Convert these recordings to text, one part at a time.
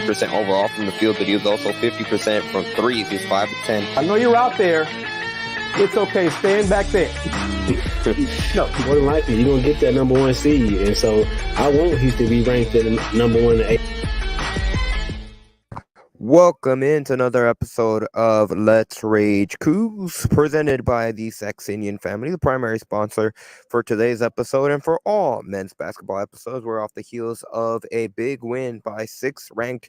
percent overall from the field, but he was also 50% from threes. He's 5 of 10. I know you're out there. It's okay. Stand back there. No, more than likely you're gonna get that number 1 seed, and so I want Houston to be ranked at number 1 to 8. Welcome into another episode of Let's Rage Coogs, presented by the Saxenian Family, the primary sponsor for today's episode and for all men's basketball episodes. We're off the heels of a big win by 6th-ranked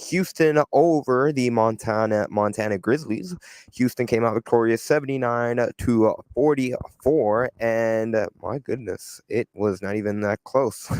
Houston over the Montana Grizzlies. Houston came out victorious 79-44, and my goodness, it was not even that close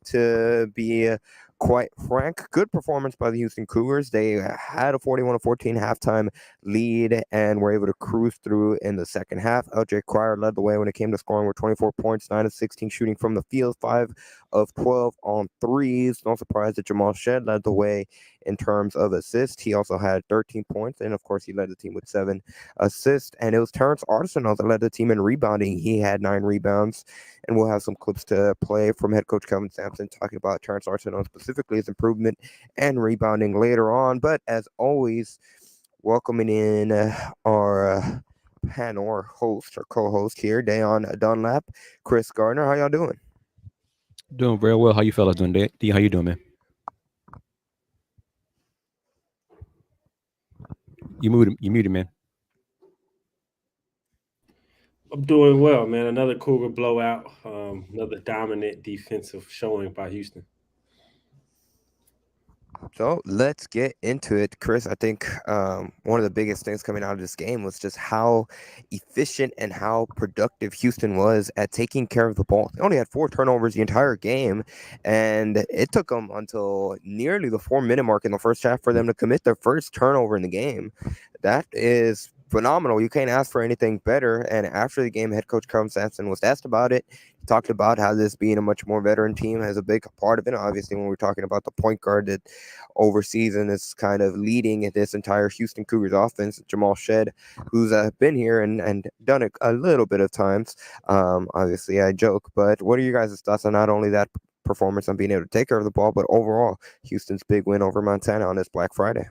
to be quite frank. Good performance by the Houston Cougars. They had a 41-14 halftime lead and were able to cruise through in the second half. LJ Cryer led the way when it came to scoring with 24 points, 9 of 16 shooting from the field, 5 of 12 on threes. No surprise that Jamal Shed led the way in terms of assists. He also had 13 points, and of course he led the team with 7 assists. And it was Terence that led the team in rebounding. He had 9 rebounds, and we'll have some clips to play from head coach Kvin Samson talking about Terence specifically his improvement and rebounding later on. But as always, welcoming in our panel or host or co-host here, Dunlap, Kris Gardner. How y'all doing? Doing very well. How you fellas doing, D? How you doing, man? You muted, man. I'm doing well, man. Another Cougar blowout, another dominant defensive showing by Houston. So let's get into it, Kris. I think one of the biggest things coming out of this game was just how efficient and how productive Houston was at taking care of the ball. They only had 4 turnovers the entire game, and it took them until nearly the 4-minute mark in the first half for them to commit their first turnover in the game. That is phenomenal. You can't ask for anything better. And after the game, head coach Samson was asked about it. He talked about how this being a much more veteran team has a big part of it. Obviously, when we're talking about the point guard that overseas and is kind of leading this entire Houston Cougars offense, Jamal Shed, who's been here and done it a little bit of times. Obviously, I joke, but what are you guys' thoughts on not only that performance on being able to take care of the ball, but overall Houston's big win over Montana on this Black Friday?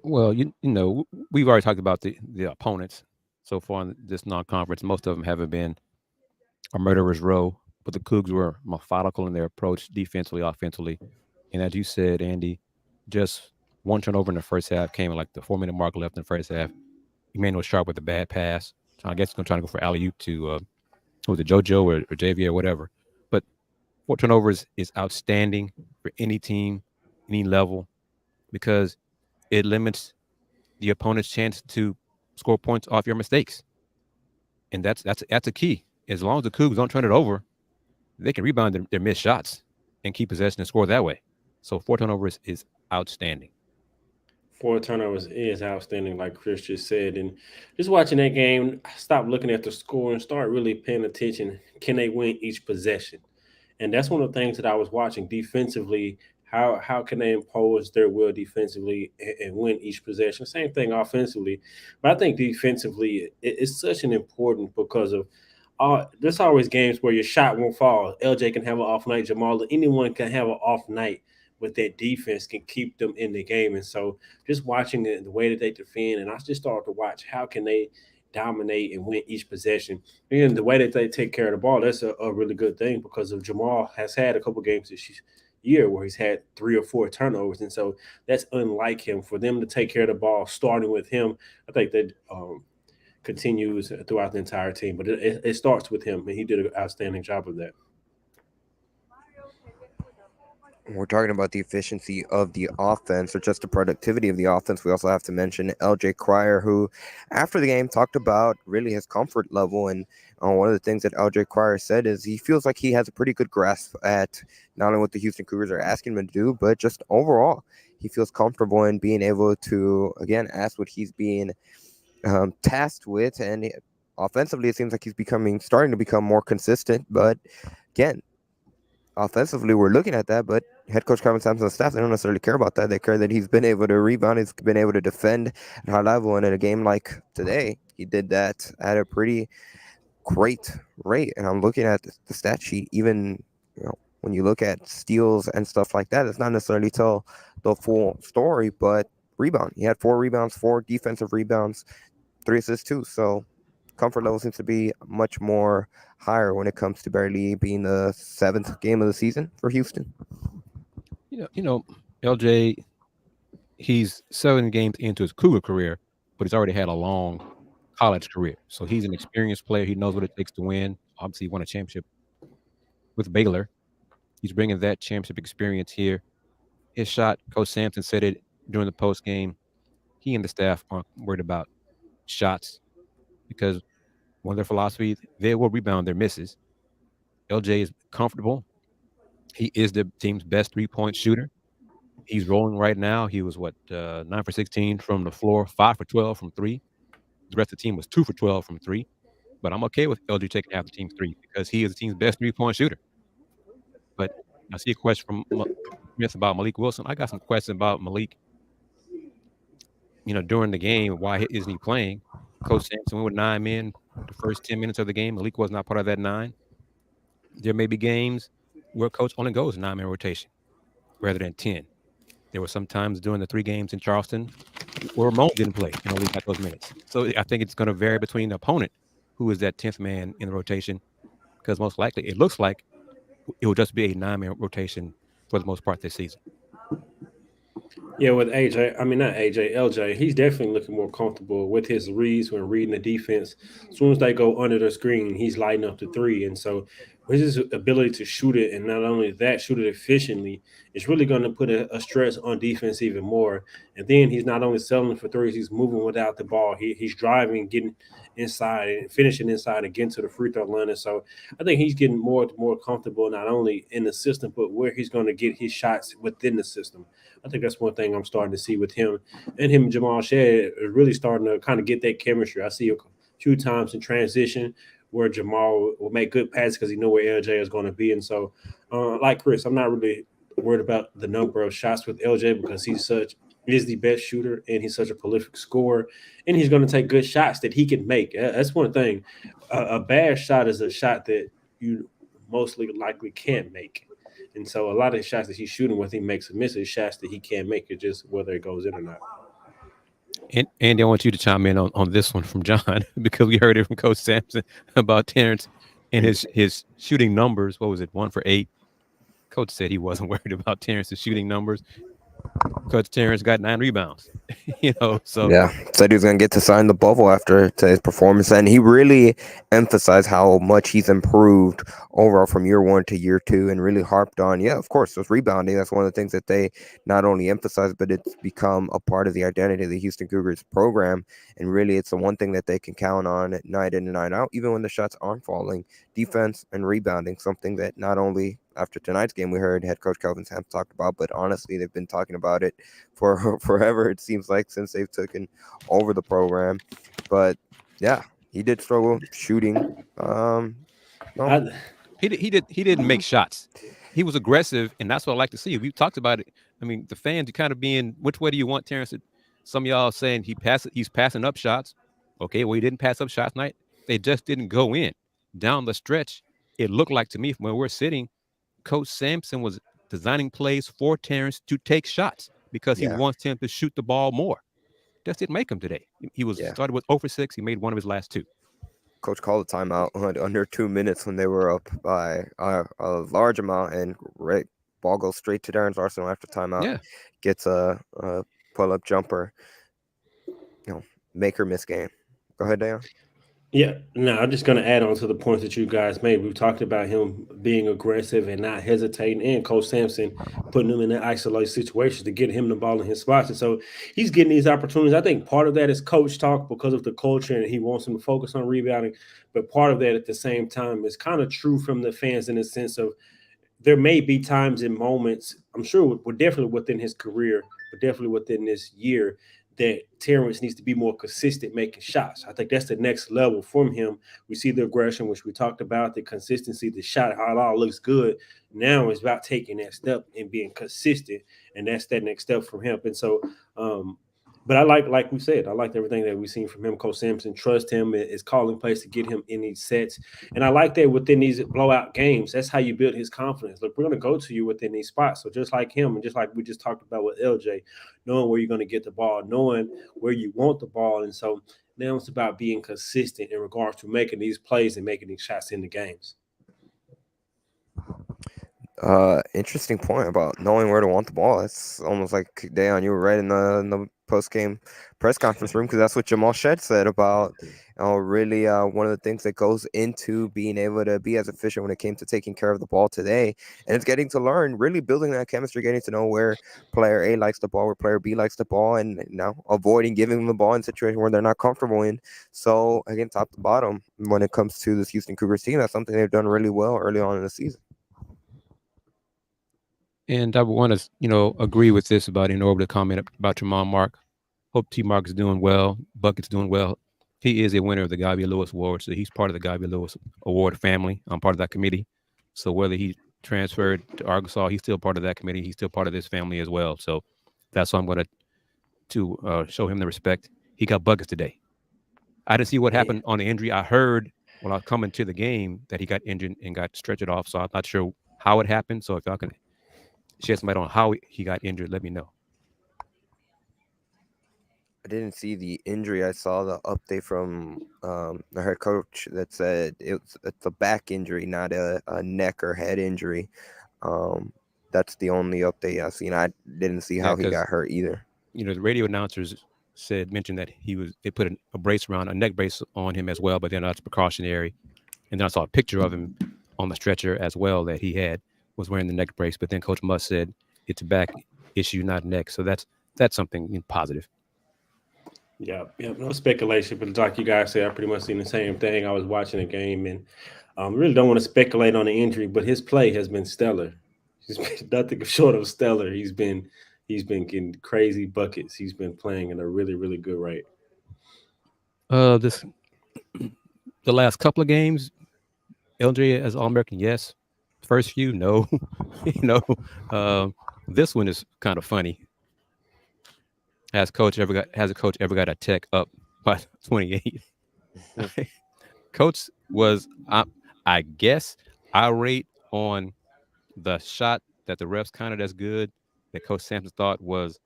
Well, you know, we've already talked about the opponents so far in this non-conference. Most of them haven't been a murderer's row, but the Cougs were methodical in their approach defensively, offensively. And as you said, Andy, just 1 turnover in the first half came at like the 4-minute mark left in the first half. Emanuel Sharp with a bad pass. I guess he's going to try to go for alley-oop to was it JoJo or JV or whatever. But 4 turnovers is outstanding for any team, any level, because it limits the opponent's chance to score points off your mistakes. And that's a key. As long as the Cougs don't turn it over, they can rebound their missed shots and keep possession and score that way. So 4 turnovers is outstanding. 4 turnovers is outstanding, like Kris just said. And just watching that game, stop looking at the score and start really paying attention. Can they win each possession? And that's one of the things that I was watching defensively. How can they impose their will defensively and win each possession? Same thing offensively. But I think defensively it's such an important because of there's always games where your shot won't fall. LJ can have an off night. Jamal, anyone can have an off night, but that defense can keep them in the game. And so just watching the way that they defend, and I just started to watch how can they dominate and win each possession. And the way that they take care of the ball, that's a really good thing because of Jamal has had a couple games this year where he's had 3 or 4 turnovers, and so that's unlike him. For them to take care of the ball, starting with him, I think that continues throughout the entire team. But it starts with him, and he did an outstanding job of that. We're talking about the efficiency of the offense or just the productivity of the offense. We also have to mention LJ Cryer, who after the game talked about really his comfort level. And one of the things that LJ Cryer said is he feels like he has a pretty good grasp at not only what the Houston Cougars are asking him to do, but just overall. He feels comfortable in being able to, again, ask what he's being tasked with. And offensively, it seems like he's starting to become more consistent. But again, offensively, we're looking at that, but head coach Kevin Samson's staff, they don't necessarily care about that. They care that he's been able to rebound, he's been able to defend at high level, and in a game like today, he did that at a pretty great rate. And I'm looking at the stat sheet, even when you look at steals and stuff like that, it's not necessarily tell the full story, but rebound. He had 4 rebounds, 4 defensive rebounds, 3 assists too. So comfort level seems to be much more higher when it comes to barely being the 7th game of the season for Houston. LJ, he's 7 games into his Cougar career, but he's already had a long college career. So he's an experienced player. He knows what it takes to win. Obviously, he won a championship with Baylor. He's bringing that championship experience here. His shot, Coach Samson said it during the post game. He and the staff aren't worried about shots because one of their philosophies, they will rebound their misses. LJ is comfortable. He is the team's best 3-point shooter. He's rolling right now. He was 9 for 16 from the floor, 5 for 12 from 3. The rest of the team was 2 for 12 from 3. But I'm okay with LJ taking half the team's 3 because he is the team's best 3-point shooter. But I see a question from Smith about Malik Wilson. I got some questions about Malik. During the game, why isn't he playing? Coach Samson went with 9 men the first 10 minutes of the game. Malik was not part of that 9. There may be games where coach only goes 9-man rotation rather than 10. There were some times during the 3 games in Charleston where Ramon didn't play and only got those minutes. So I think it's going to vary between the opponent, who is that 10th man in the rotation, because most likely it looks like it will just be a 9-man rotation for the most part this season. Yeah, with LJ, he's definitely looking more comfortable with his reads when reading the defense. As soon as they go under the screen, he's lighting up the 3. And so with his ability to shoot it, and not only that, shoot it efficiently, it's really going to put a stress on defense even more. And then he's not only settling for 3s, he's moving without the ball. He's driving, getting inside and finishing inside and getting to the free throw line. And so I think he's getting more comfortable, not only in the system, but where he's going to get his shots within the system. I think that's one thing I'm starting to see with him. And him and Jamal Shed are really starting to kind of get that chemistry. I see a few times in transition where Jamal will make good passes because he know where LJ is going to be. And so, like Chris, I'm not really worried about the number of shots with LJ because he is the best shooter and he's such a prolific scorer, and he's going to take good shots that he can make. That's one thing. A bad shot is a shot that you mostly likely can't make. And so a lot of the shots that he's shooting with, he makes a miss. Shots that he can't make, it just whether it goes in or not. And Andy, I want you to chime in on this one from John because we heard it from Coach Samson about Terence and his shooting numbers. What was it, 1 for 8? Coach said he wasn't worried about Terence's shooting numbers. Coach Terence got 9 rebounds. So yeah, said he was gonna get to sign the bubble after his performance, and he really emphasized how much he's improved overall from year 1 to year 2, and really harped on, of course, those rebounding. That's one of the things that they not only emphasize, but it's become a part of the identity of the Houston Cougars program, and really it's the one thing that they can count on night in and night out, even when the shots aren't falling. Defense and rebounding, something that not only after tonight's game we heard head coach Kelvin Sam talked about, but honestly they've been talking about it for forever, it seems like, since they've taken over the program. But yeah, he did struggle shooting. He didn't make shots. He was aggressive, and that's what I like to see. We talked about it. I mean, the fans are kind of being, which way do you want Terence? Some of y'all saying he's passing up shots. Okay, well, he didn't pass up shots tonight. They just didn't go in. Down the stretch, it looked like to me from where we're sitting, Coach Samson was designing plays for Terence to take shots because he wants him to shoot the ball more. Just didn't make him today. He was started with 0 for 6. He made one of his last 2. Coach called a timeout under 2 minutes when they were up by a large amount, and ball goes straight to Darren's Arsenal after timeout. Yeah. Gets a pull-up jumper. Make or miss game. Go ahead, Dan. Yeah, no, I'm just going to add on to the points that you guys made. We've talked about him being aggressive and not hesitating, and Coach Samson putting him in the isolated situations to get him the ball in his spots. And so he's getting these opportunities. I think part of that is coach talk because of the culture, and he wants him to focus on rebounding. But part of that at the same time is kind of true from the fans in the sense of there may be times and moments, I'm sure we're definitely within his career, but definitely within this year, that Terence needs to be more consistent making shots. I think that's the next level from him. We see the aggression, which we talked about, the consistency, the shot, how it all looks good. Now it's about taking that step and being consistent, and that's that next step from him. And so, but I like we said, I liked everything that we've seen from him. Coach Samson trust him, is calling plays to get him in these sets, and I like that within these blowout games. That's how you build his confidence. Look, we're going to go to you within these spots. So just like him, and just like we just talked about with LJ, knowing where you're going to get the ball, knowing where you want the ball, and so now it's about being consistent in regards to making these plays and making these shots in the games. Interesting point about knowing where to want the ball. It's almost like, Dayon, you were right in the post-game press conference room, because that's what Jamal Shed said about really one of the things that goes into being able to be as efficient when it came to taking care of the ball today. And it's getting to learn, really building that chemistry, getting to know where player A likes the ball, where player B likes the ball, and avoiding giving them the ball in situations where they're not comfortable in. So, again, top to bottom, when it comes to this Houston Cougars team, that's something they've done really well early on in the season. And I want to, agree with this about in order to comment about Jermar Mark. Hope T. Mark is doing well. Bucket's doing well. He is a winner of the Guy B. Lewis Award, so he's part of the Guy B. Lewis Award family. I'm part of that committee. So whether he transferred to Arkansas, he's still part of that committee. He's still part of this family as well. So that's why I'm going to show him the respect. He got buckets today. I didn't see what happened on the injury. I heard when I was coming to the game that he got injured and got stretched off. So I'm not sure how it happened. So if y'all can shed some light on how he got injured, let me know. I didn't see the injury. I saw the update from the head coach that said it's a back injury, not a neck or head injury. That's the only update I've seen. I didn't see how he got hurt either. The radio announcers mentioned that they put a neck brace on him as well, but then that's precautionary. And then I saw a picture of him on the stretcher as well that he was wearing the neck brace. But then Coach Musk said it's a back issue, not neck. So that's something positive. Yeah, no speculation, but like you guys said, I pretty much seen the same thing. I was watching the game, and really don't want to speculate on the injury, but his play has been stellar. He's been nothing short of stellar. He's been getting crazy buckets. He's been playing at a really, really good rate. The last couple of games, LJ as All-American, yes. First few, no. This one is kind of funny. Has a coach ever got a Tech up by 28? Coach was, I guess, irate on the shot that the refs counted as good that Coach Samson thought was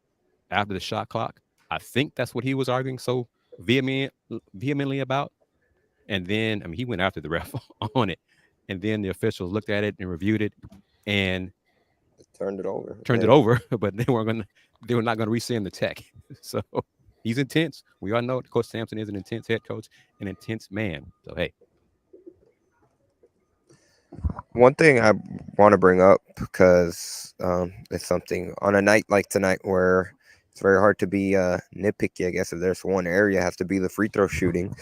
after the shot clock. I think that's what he was arguing so vehemently about. And then, he went after the ref on it. And then the officials looked at it and reviewed it and turned it over. But they were not going to rescind the Tech. So he's intense. We all know Coach Samson is an intense head coach, an intense man. So, hey. One thing I want to bring up, because it's something on a night like tonight where it's very hard to be nitpicky, I guess, if there's one area, it has to be the free throw shooting.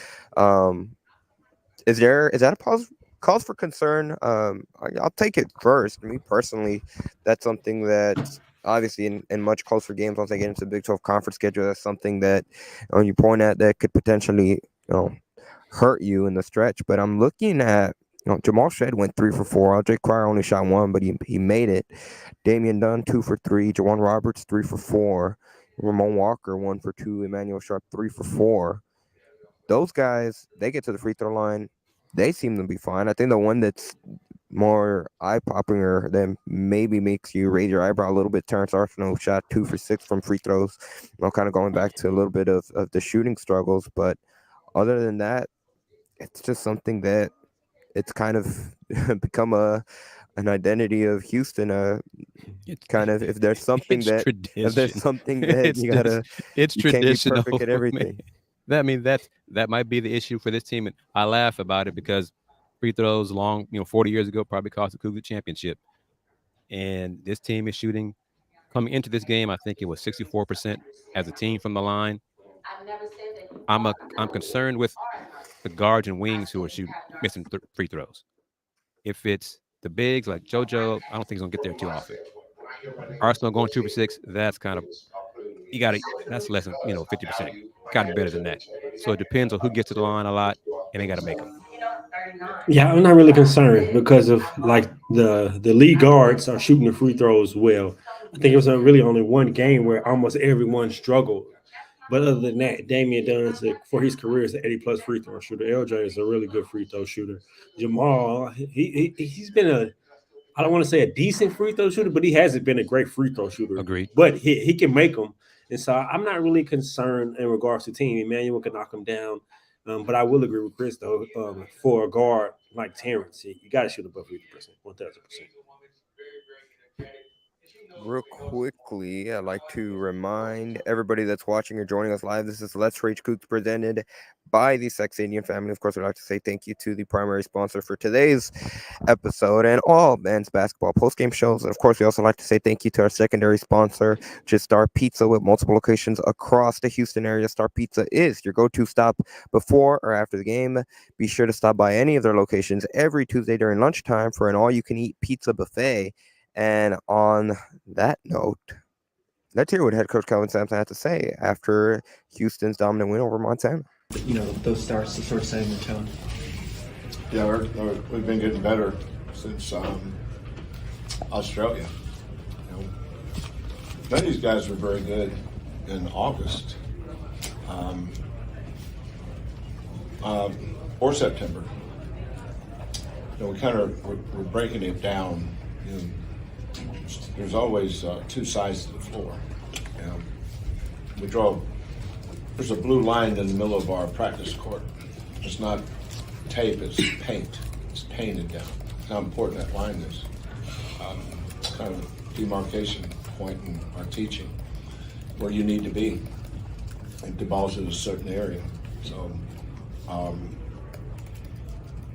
Is that a cause for concern? I'll take it first. Me personally, that's something that obviously in much closer games, once they get into the Big 12 conference schedule, that's something that you point at that could potentially hurt you in the stretch. But I'm looking at Jamal Shed went 3 for 4. Jake Cryer only shot 1, but he made it. Damian Dunn 2 for 3. Jawan Roberts 3 for 4. Ramon Walker 1 for 2. Emanuel Sharp 3 for 4. Those guys, they get to the free throw line. They seem to be fine. I think the one that's more eye-popping or that maybe makes you raise your eyebrow a little bit, Terence Arsenault shot 2 for 6 from free throws. Kind of going back to a little bit of the shooting struggles. But other than that, it's just something that it's kind of become an identity of Houston. Kind of if there's something that you gotta, it's you traditional. Can't be perfect at everything. That might be the issue for this team, and I laugh about it because free throws 40 years ago probably cost the Cougars championship, and this team is shooting coming into this game. I think it was 64% as a team from the line. I'm concerned with the guards and wings who are missing free throws. If it's the bigs like JoJo, I don't think he's gonna get there too often. Arsenal going 2 for 6. That's kind of you got to, that's less than, 50%. Got to be better than that. So it depends on who gets to the line a lot, and they got to make them. Yeah, I'm not really concerned because of like the lead guards are shooting the free throws well. I think it was really only one game where almost everyone struggled. But other than that, Damian Dunn, for his career, is an 80-plus free throw shooter. LJ is a really good free throw shooter. Jamal, he's been I don't want to say a decent free throw shooter, but he hasn't been a great free throw shooter. Agreed. But he can make them. And so I'm not really concerned in regards to team. Emanuel can knock him down. But I will agree with Kris, though, for a guard like Terence, you got to shoot above 50%, 1,000%. Real quickly, I'd like to remind everybody that's watching or joining us live, this is Let's Rage Coogs presented by the Saxenian Family. Of course, I'd like to say thank you to the primary sponsor for today's episode and all men's basketball postgame shows. And of course, we also like to say thank you to our secondary sponsor, which is Star Pizza, with multiple locations across the Houston area. Star Pizza is your go-to stop before or after the game. Be sure to stop by any of their locations every Tuesday during lunchtime for an all-you-can-eat pizza buffet. And on that note, let's hear what head coach Kelvin Samson had to say after Houston's dominant win over Montana. Those starts to sort of setting the tone. Yeah, we've been getting better since Australia. None of these guys were very good in August or September. We kind of we're breaking it down. There's always two sides to the floor. There's a blue line in the middle of our practice court. It's not tape, it's paint. It's painted down. That's how important that line is. It's kind of a demarcation point in our teaching where you need to be. And the ball's in a certain area. So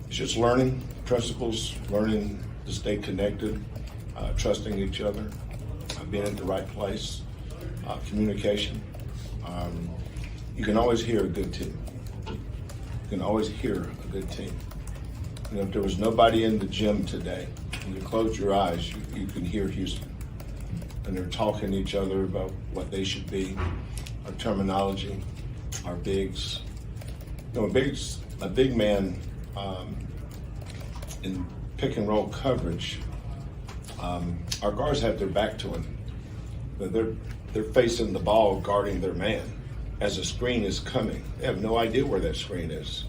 it's just learning principles, learning to stay connected, trusting each other, being at the right place, communication. You can always hear a good team. You can always hear a good team. If there was nobody in the gym today, and you close your eyes, you can hear Houston. And they're talking to each other about what they should be, our terminology, our bigs. A big man in pick and roll coverage, our guards have their back to him. They're facing the ball, guarding their man as a screen is coming. They have no idea where that screen is.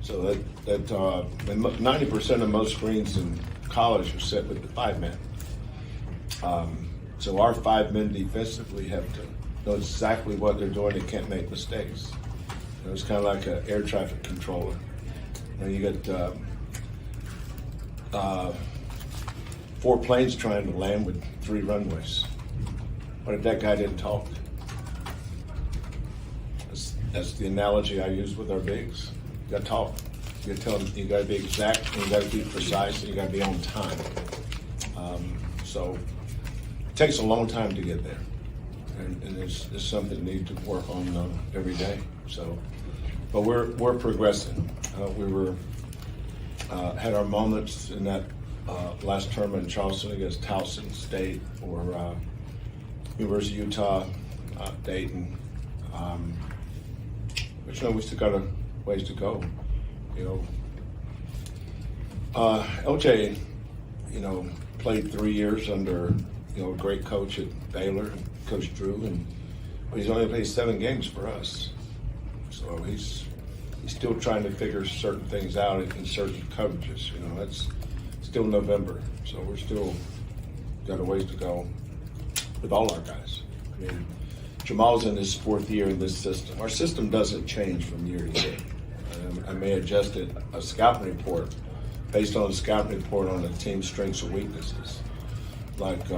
So that 90% of most screens in college are set with the 5-man. So our 5 men defensively have to know exactly what they're doing. They can't make mistakes. It's kind of like an air traffic controller. You got 4 planes trying to land with 3 runways. What if that guy didn't talk? That's the analogy I use with our bigs. You got to talk. You got to tell them. You got to be exact. And you got to be precise. And you got to be on time. So it takes a long time to get there, and it's something we need to work on every day. So, but we're progressing. We had our moments in that last tournament in Charleston against Towson State or University of Utah, Dayton. But we still got a ways to go. LJ, played 3 years under a great coach at Baylor, Coach Drew, and he's only played 7 games for us. So he's still trying to figure certain things out in certain coverages. It's still November, so we're still got a ways to go with all our guys. Jamal's in his 4th year in this system. Our system doesn't change from year to year. I may adjust a scouting report based on a scouting report on the team's strengths and weaknesses. Like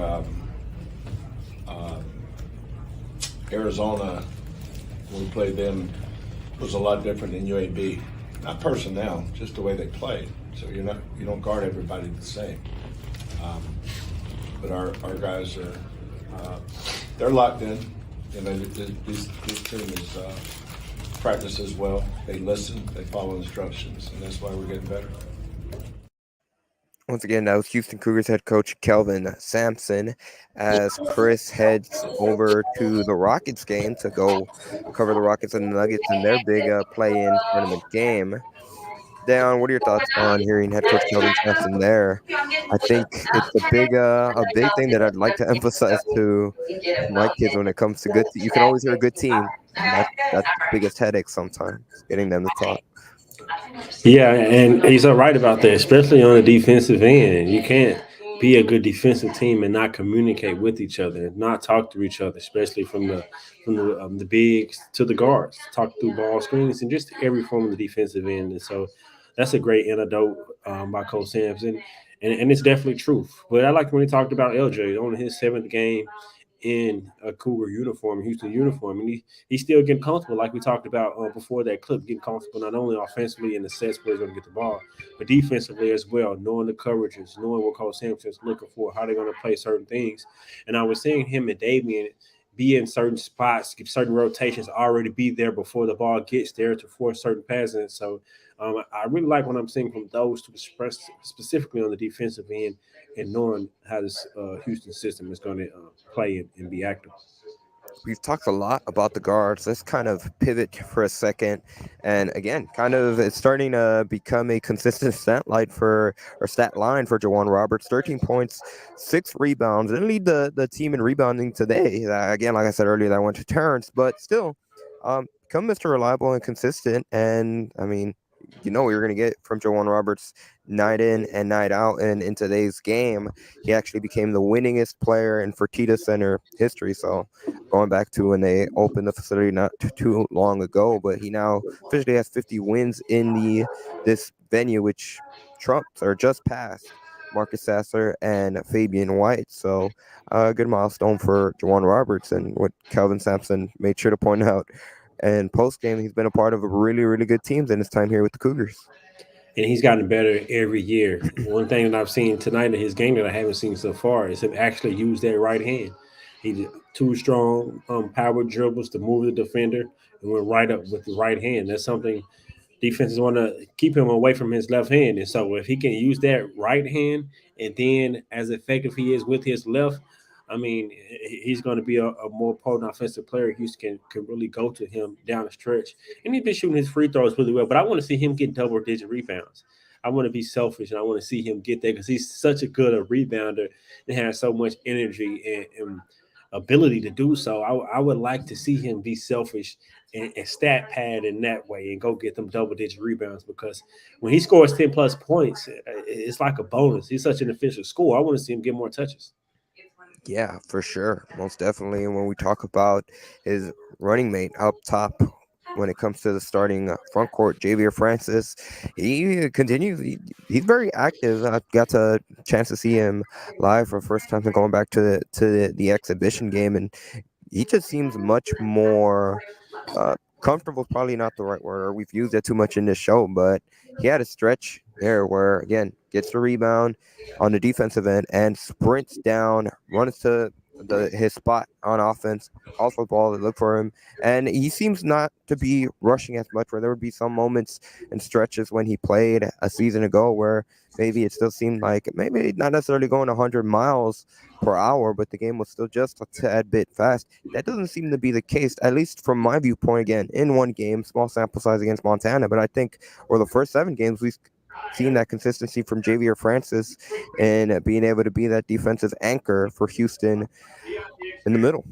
Arizona, when we played them, was a lot different than UAB. Not personnel, just the way they played. So you don't guard everybody the same. But our guys are they're locked in. This team is practices well. They listen. They follow instructions, and that's why we're getting better. Once again, that was Houston Cougars head coach Kelvin Samson as Kris heads over to the Rockets game to go cover the Rockets and the Nuggets in their big play-in tournament game. Dan, what are your thoughts on hearing head coach Kelvin Sampson there? I think it's a big thing that I'd like to emphasize to my kids when it comes to you can always hear a good team, and that's the biggest headache sometimes, getting them to talk. Yeah, and he's all right about that, especially on the defensive end. You can't be a good defensive team and not communicate with each other, not talk to each other, especially from the bigs to the guards, talk through ball screens and just every form of the defensive end. And so that's a great antidote by Coach Sampson, and it's definitely truth. But I like when he talked about LJ on his seventh game in a Cougar uniform, Houston uniform, and he's still getting comfortable, like we talked about before that clip, getting comfortable not only offensively in the sets where he's going to get the ball, but defensively as well, knowing the coverages, knowing what Coach Sampson's looking for, how they're going to play certain things. And I was seeing him and Damian be in certain spots, give certain rotations, already be there before the ball gets there to force certain passes. So I really like what I'm seeing from those two, specifically on the defensive end, and knowing how this Houston system is going to play and be active. We've talked a lot about the guards. Let's kind of pivot for a second. And again, kind of it's starting to become a consistent stat line for Jawan Roberts. 13 points, 6 rebounds. Didn't lead the team in rebounding today. Again, like I said earlier, that went to Terence, but still, become Mr. Reliable and consistent. And I mean, you know what you're going to get from Jawan Roberts night in and night out. And in today's game, he actually became the winningest player in Fertitta Center history. So going back to when they opened the facility not too long ago, but he now officially has 50 wins in this venue, which trumps or just passed Marcus Sasser and Fabian White. So a good milestone for Jawan Roberts, and what Kelvin Sampson made sure to point out. And post game, he's been a part of a really, really good teams in his time here with the Cougars. And he's gotten better every year. One thing that I've seen tonight in his game that I haven't seen so far is him actually use that right hand. He's too strong, power dribbles to move the defender and went right up with the right hand. That's something defenses want to keep him away from his left hand. And so if he can use that right hand and then as effective he is with his left, I mean, he's going to be a more potent offensive player. Houston can really go to him down the stretch. And he's been shooting his free throws really well. But I want to see him get double-digit rebounds. I want to be selfish, and I want to see him get there because he's such a good rebounder and has so much energy and ability to do so. I would like to see him be selfish and stat pad in that way and go get them double-digit rebounds, because when he scores 10-plus points, it's like a bonus. He's such an efficient scorer. I want to see him get more touches. Yeah, for sure. Most definitely. And when we talk about his running mate up top, when it comes to the starting front court, Jermar Francis, he continues. He's very active. I got a chance to see him live for the first time, going back to the exhibition game, and he just seems much more comfortable. Is probably not the right word, or we've used it too much in this show, but he had a stretch there where, again, gets the rebound on the defensive end and sprints down, runs to his spot on offense, calls for the ball to look for him. And he seems not to be rushing as much, where there would be some moments and stretches when he played a season ago where maybe it still seemed like maybe not necessarily going 100 miles per hour, but the game was still just a tad bit fast. That doesn't seem to be the case, at least from my viewpoint, again, in one game, small sample size against Montana. But I think over the first 7 games, we've seen that consistency from Jermar Francis and being able to be that defensive anchor for Houston in the middle.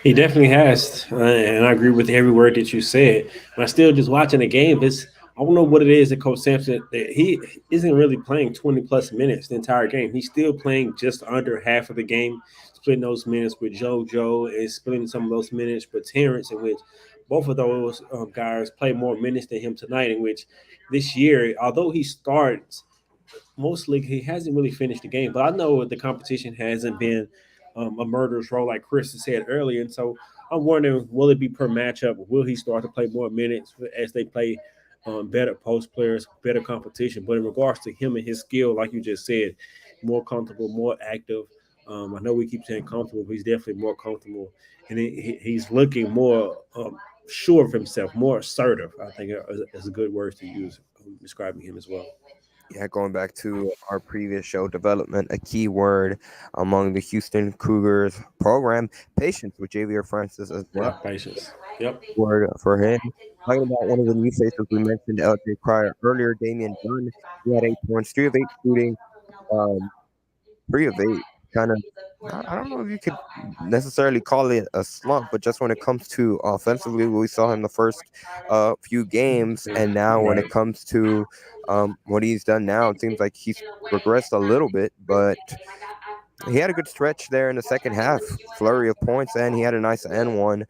He definitely has, and I agree with every word that you said. But still, just watching the game, I don't know what it is that Coach Sampson, that he isn't really playing 20-plus minutes the entire game. He's still playing just under half of the game, splitting those minutes with JoJo and splitting some of those minutes with Terence, in which both of those guys play more minutes than him tonight, in which this year, although he starts mostly, he hasn't really finished the game. But I know the competition hasn't been a murderer's row, like Kris said earlier. And so I'm wondering, will it be per matchup? Will he start to play more minutes as they play better post players, better competition? But in regards to him and his skill, like you just said, more comfortable, more active. I know we keep saying comfortable, but he's definitely more comfortable. And he's looking more sure of himself, more assertive, I think is a good word to use describing him as well. Yeah, going back to our previous show, development, a key word among the Houston Cougars program, patience with Javier Francis as Yeah, well. patience. Yep. Word for him. Talking about one of the new faces we mentioned, LJ Cryer earlier, Damian Dunn. He had 8 points, 3 of 8 shooting, um, 3 of 8. Kind of, I don't know if you could necessarily call it a slump, but just when it comes to offensively, we saw him the first few games, and now when it Right. comes to what he's done now, it seems like he's regressed a little bit, but he had a good stretch there in the second half, flurry of points, and he had a nice end one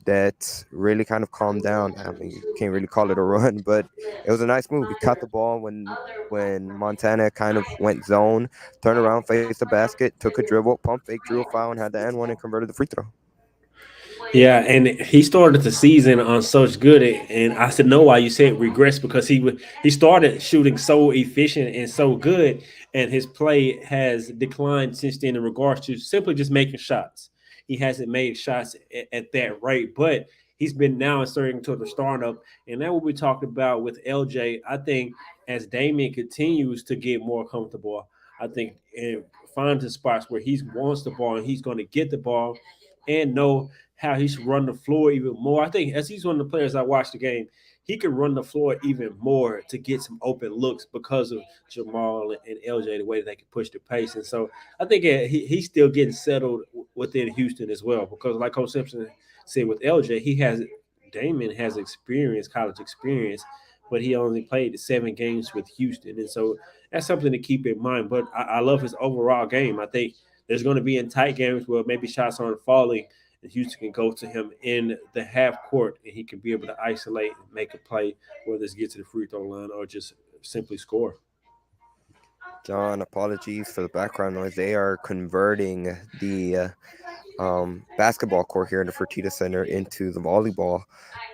that really kind of calmed down. I mean, you can't really call it a run, but it was a nice move. He caught the ball when Montana kind of went zone, turned around, faced the basket, took a dribble, pump fake, drew a foul, and had the end one and converted the free throw. Yeah, and he started the season on such good, and I said know why you said regress, because he started shooting so efficient and so good, and his play has declined since then in regards to simply just making shots. He hasn't made shots at that rate, but he's been now inserting to the startup, and that's what we talked about with LJ. I think as Damian continues to get more comfortable, I think and finds the spots where he wants the ball and he's going to get the ball and know how he should run the floor even more. I think as he's one of the players I watched the game, he could run the floor even more to get some open looks because of Jamal and LJ, the way they can push the pace. And so I think he's still getting settled within Houston as well, because like Coach Simpson said with LJ, Damian has experience, college experience, but he only played the 7 games with Houston. And so that's something to keep in mind. But I love his overall game. I think there's going to be in tight games where maybe shots aren't falling, and Houston can go to him in the half court, and he can be able to isolate and make a play, whether it's get to the free throw line or just simply score. John, apologies for the background noise. They are converting the basketball court here in the Fertitta Center into the volleyball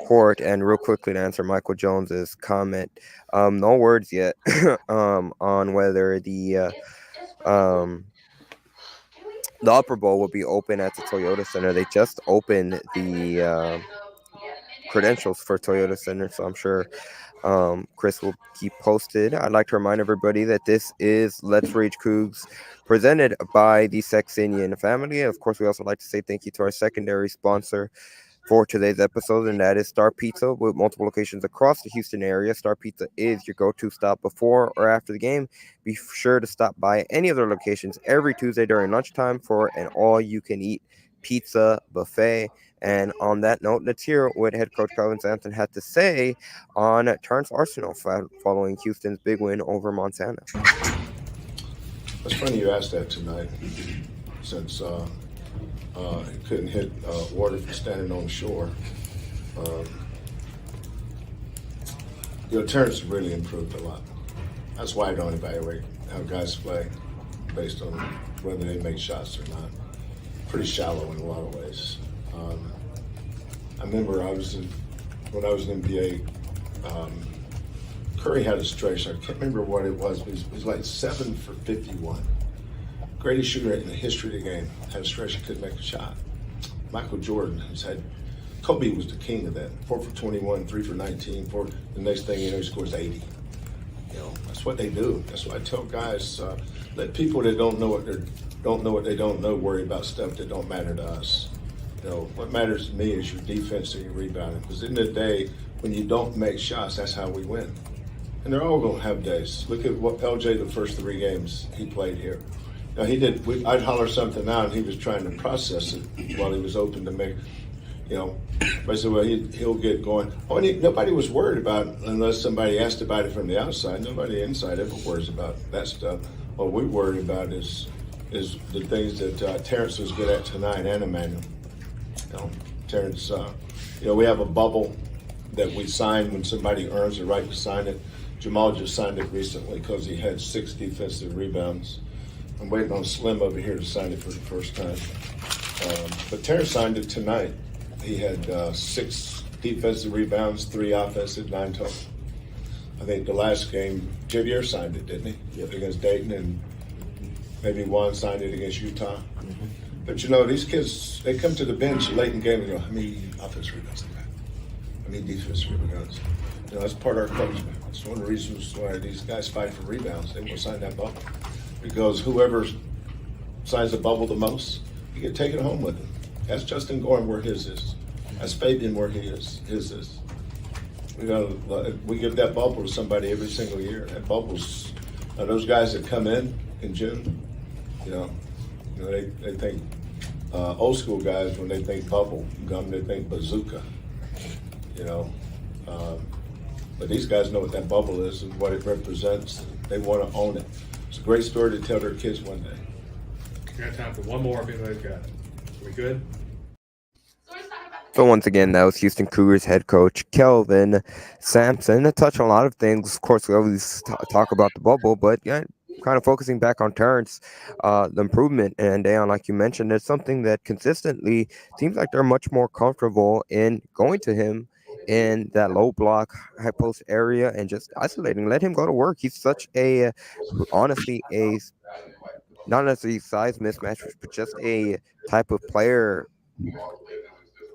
court. And real quickly to answer Michael Jones's comment, no words yet on whether the Upper Bowl will be open at the Toyota Center. They just opened the credentials for Toyota Center, so I'm sure Kris will keep posted. I'd like to remind everybody that this is Let's Rage Coogs, presented by the Saxenian Family. Of course, we also like to say thank you to our secondary sponsor for today's episode, and that is Star Pizza, with multiple locations across the Houston area. Star Pizza is your go-to stop before or after the game. Be sure to stop by any of their locations every Tuesday during lunchtime for an all-you-can-eat pizza buffet. And on that note, let's hear what head coach Sanson had to say on Terence Arsenal following Houston's big win over Montana. It's funny you asked that tonight, since he couldn't hit water from standing on shore. Terence really improved a lot. That's why I don't evaluate how guys play based on whether they make shots or not. Pretty shallow in a lot of ways. I remember when I was in NBA, Curry had a stretch. I can't remember what it was, but it was like 7 for 51. Greatest shooter in the history of the game. Had a stretch, he couldn't make a shot. Michael Jordan Kobe was the king of that. 4 for 21, 3 for 19. The next thing you know, he scores 80. That's what they do. That's why I tell guys, let people that don't know what they don't know worry about stuff that don't matter to us. What matters to me is your defense and your rebounding. Because in the day, when you don't make shots, that's how we win. And they're all going to have days. Look at what LJ, the first 3 games he played here. Now I'd holler something out, and he was trying to process it while he was open to make. I said, well, he'll get going. Nobody was worried about, unless somebody asked about it from the outside. Nobody inside ever worries about that stuff. What we worry about is the things that Terence was good at tonight, and Emanuel. Terence, we have a bubble that we sign when somebody earns the right to sign it. Jamal just signed it recently because he had 6 defensive rebounds. I'm waiting on Slim over here to sign it for the first time. But Terence signed it tonight. He had 6 defensive rebounds, 3 offensive, 9 total. I think the last game, Javier signed it, didn't he? Yep. Against Dayton, and maybe Juan signed it against Utah. Mm-hmm. But these kids, they come to the bench late in the game and go, how many offensive rebounds they got? How We need defensive rebounds. You know, that's part of our coaching. It's one of the reasons why these guys fight for rebounds. They will sign that bubble. Because whoever signs the bubble the most, you get taken home with them. That's Justin Gorham where his is. That's Fabian where his is. We give that bubble to somebody every single year. That bubble's those guys that come in June. They think old school guys when they think bubble gum, they think bazooka. But these guys know what that bubble is and what it represents. They want to own it. It's a great story to tell their kids one day. We got time for one more if anybody's got it. Are we good? So once again, that was Houston Cougars head coach Kelvin Samson. To touch on a lot of things, of course, we always talk about the bubble, but yeah, kind of focusing back on Terence, the improvement. And Dayon, like you mentioned, it's something that consistently seems like they're much more comfortable in going to him in that low block, high post area and just isolating. Let him go to work. He's such honestly, not necessarily size mismatch, but just a type of player,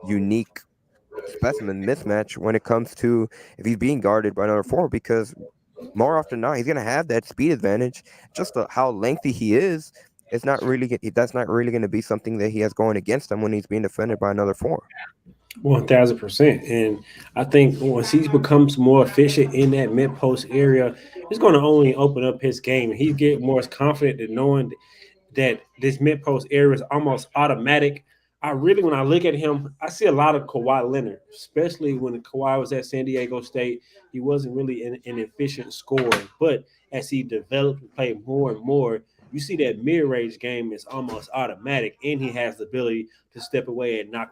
unique specimen mismatch when it comes to if he's being guarded by another four, because more often than not, he's going to have that speed advantage. Just how lengthy he is, that's not really going to be something that he has going against him when he's being defended by another four. 1000%. And I think once he becomes more efficient in that mid post area, it's going to only open up his game. He get more confident in knowing that this mid post area is almost automatic. When I look at him, I see a lot of Kawhi Leonard, especially when Kawhi was at San Diego State. He wasn't really an efficient scorer, but as he developed and played more and more, you see that mid-range game is almost automatic, and he has the ability to step away and knock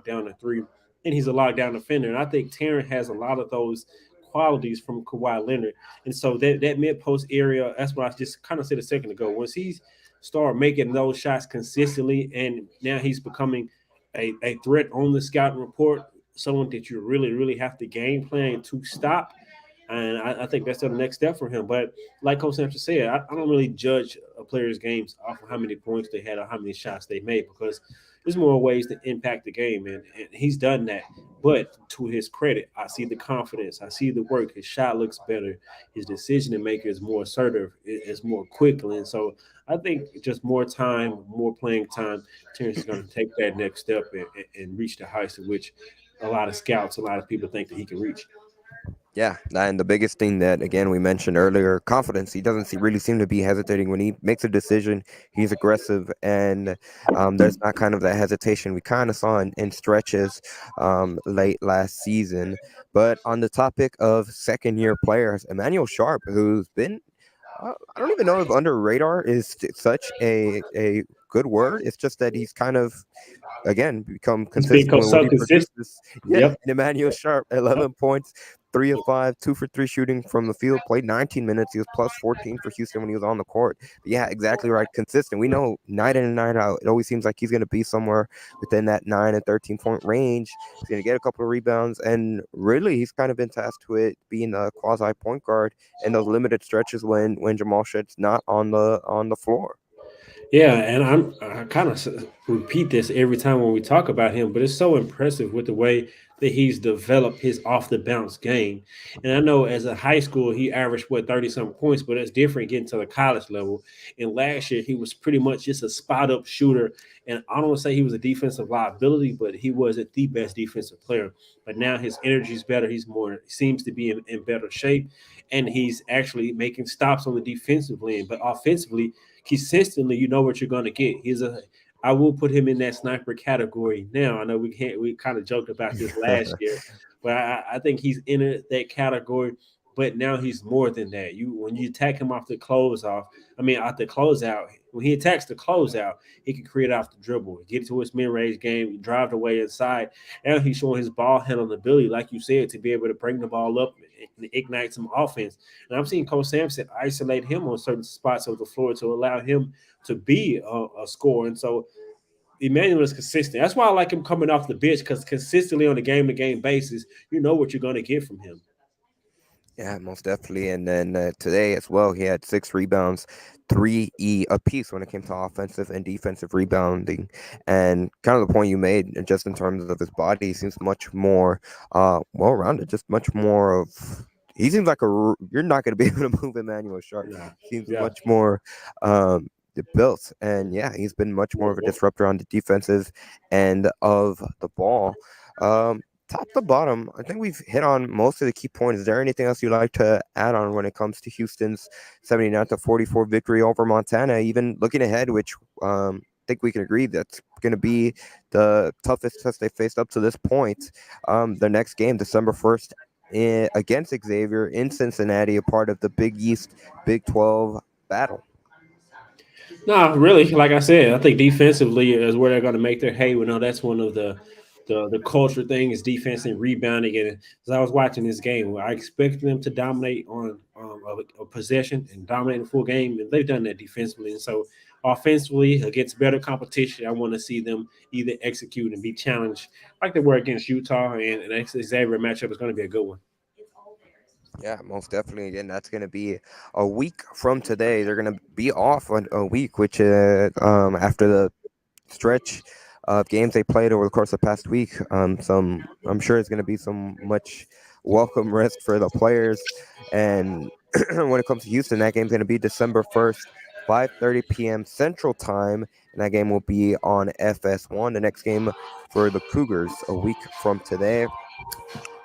down a three, and he's a lockdown defender. And I think Terence has a lot of those qualities from Kawhi Leonard. And so that mid-post area, that's what I just kind of said a second ago. Once he's start making those shots consistently, and now he's becoming a threat on the scouting report, someone that you really, really have to game plan to stop. And I think that's the next step for him. But like Coach Samson said, I don't really judge a player's games off of how many points they had or how many shots they made, because there's more ways to impact the game, and he's done that. But to his credit, I see the confidence. I see the work. His shot looks better. His decision maker is more assertive. It's more quickly. And so I think just more time, more playing time, Terence is going to take that next step and reach the heights at which a lot of scouts, a lot of people think that he can reach. Yeah, and the biggest thing that, again, we mentioned earlier, confidence. He doesn't really seem to be hesitating when he makes a decision. He's aggressive, and there's not kind of that hesitation we kind of saw in stretches late last season. But on the topic of second-year players, Emanuel Sharp, who's been, I don't even know if under radar is such a good word. It's just that he's kind of, again, become consistent with what he produces. Yeah, Yep. Emanuel Sharp, 11 points. 3 of 5, 2 for 3 shooting from the field, played 19 minutes. He was plus 14 for Houston when he was on the court. But yeah, exactly right. Consistent. We know night in and night out, it always seems like he's going to be somewhere within that 9 and 13 point range. He's going to get a couple of rebounds. And really, he's kind of been tasked with being a quasi point guard in those limited stretches when Jamal Shedd's not on the floor. Yeah, and I kind of repeat this every time when we talk about him, but it's so impressive with the way that he's developed his off-the-bounce game. And I know as a high school, he averaged, 30-something points, but it's different getting to the college level. And last year, he was pretty much just a spot-up shooter. And I don't want to say he was a defensive liability, but he wasn't the best defensive player. But now his energy is better. Seems to be in better shape. And he's actually making stops on the defensive end. But offensively, consistently, you know what you're going to get. I will put him in that sniper category now. I know we kind of joked about this last year, but I think he's in that category. But now he's more than that. When you attack him off the closeout, when he attacks the closeout, he can create off the dribble, get to his mid-range game, drive the way inside. And he's showing his ball handling ability, like you said, to be able to bring the ball up and ignite some offense. And I'm seeing Coach Samson isolate him on certain spots of the floor to allow him to be a scorer. And so Emanuel is consistent. That's why I like him coming off the bench, because consistently on a game-to-game basis, you know what you're going to get from him. Yeah, most definitely. And then today as well, he had 6 rebounds, 3 apiece when it came to offensive and defensive rebounding. And kind of the point you made, just in terms of his body, he seems much more well rounded, just much more of. He seems like you're not going to be able to move Emanuel Sharp. Yeah. Seems Yeah. much more built. And yeah, he's been much more of a disruptor on the defensive end of the ball. Top to bottom, I think we've hit on most of the key points. Is there anything else you'd like to add on when it comes to Houston's 79-44 victory over Montana? Even looking ahead, which I think we can agree that's going to be the toughest test they faced up to this point. Their next game, December 1st, against Xavier in Cincinnati, a part of the Big East Big 12 battle. No, really, like I said, I think defensively is where they're going to make their hay. We know that's one of the culture thing is defense and rebounding. And as I was watching this game, I expected them to dominate on a possession and dominate the full game, and they've done that defensively. And so offensively, against better competition, I want to see them either execute and be challenged like they were against Utah. And the Xavier matchup is going to be a good one. Yeah, most definitely. Again, that's going to be a week from today. They're going to be off on a week, which after the stretch of games they played over the course of the past week. I'm sure it's going to be some much welcome rest for the players. And when it comes to Houston, that game's going to be December 1st, 5:30 p.m. Central Time, and that game will be on FS1. The next game for the Cougars a week from today.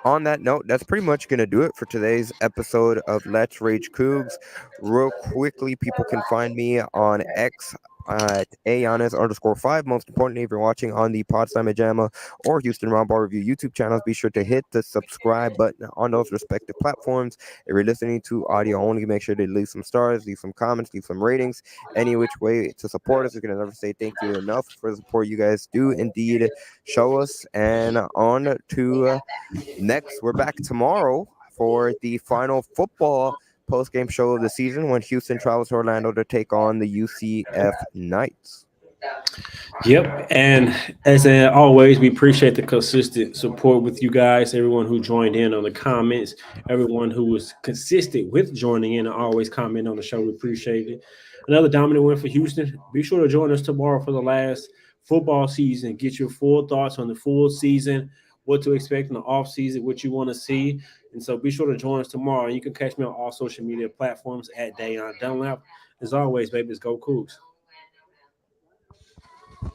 On that note, that's pretty much going to do it for today's episode of Let's Rage Coogs. Real quickly, people can find me on X at @Yanez_5. Most importantly, if you're watching on the Potsdam Jamma or Houston Roundball Review YouTube channels, be sure to hit the subscribe button on those respective platforms. If you're listening to audio only, make sure to leave some stars, leave some comments, leave some ratings. Any which way to support us, we can never say thank you enough for the support you guys do indeed show us. And on to next, we're back tomorrow for the final football post-game show of the season when Houston travels to Orlando to take on the UCF Knights. Yep. And as always, we appreciate the consistent support with you guys, everyone who joined in on the comments, everyone who was consistent with joining in and always comment on the show. We appreciate it. Another dominant win for Houston. Be sure to join us tomorrow for the last football season. Get your full thoughts on the full season, what to expect in the off season, what you want to see. And so be sure to join us tomorrow. You can catch me on all social media platforms at Dayon Dunlap. As always, babies, go Coogs.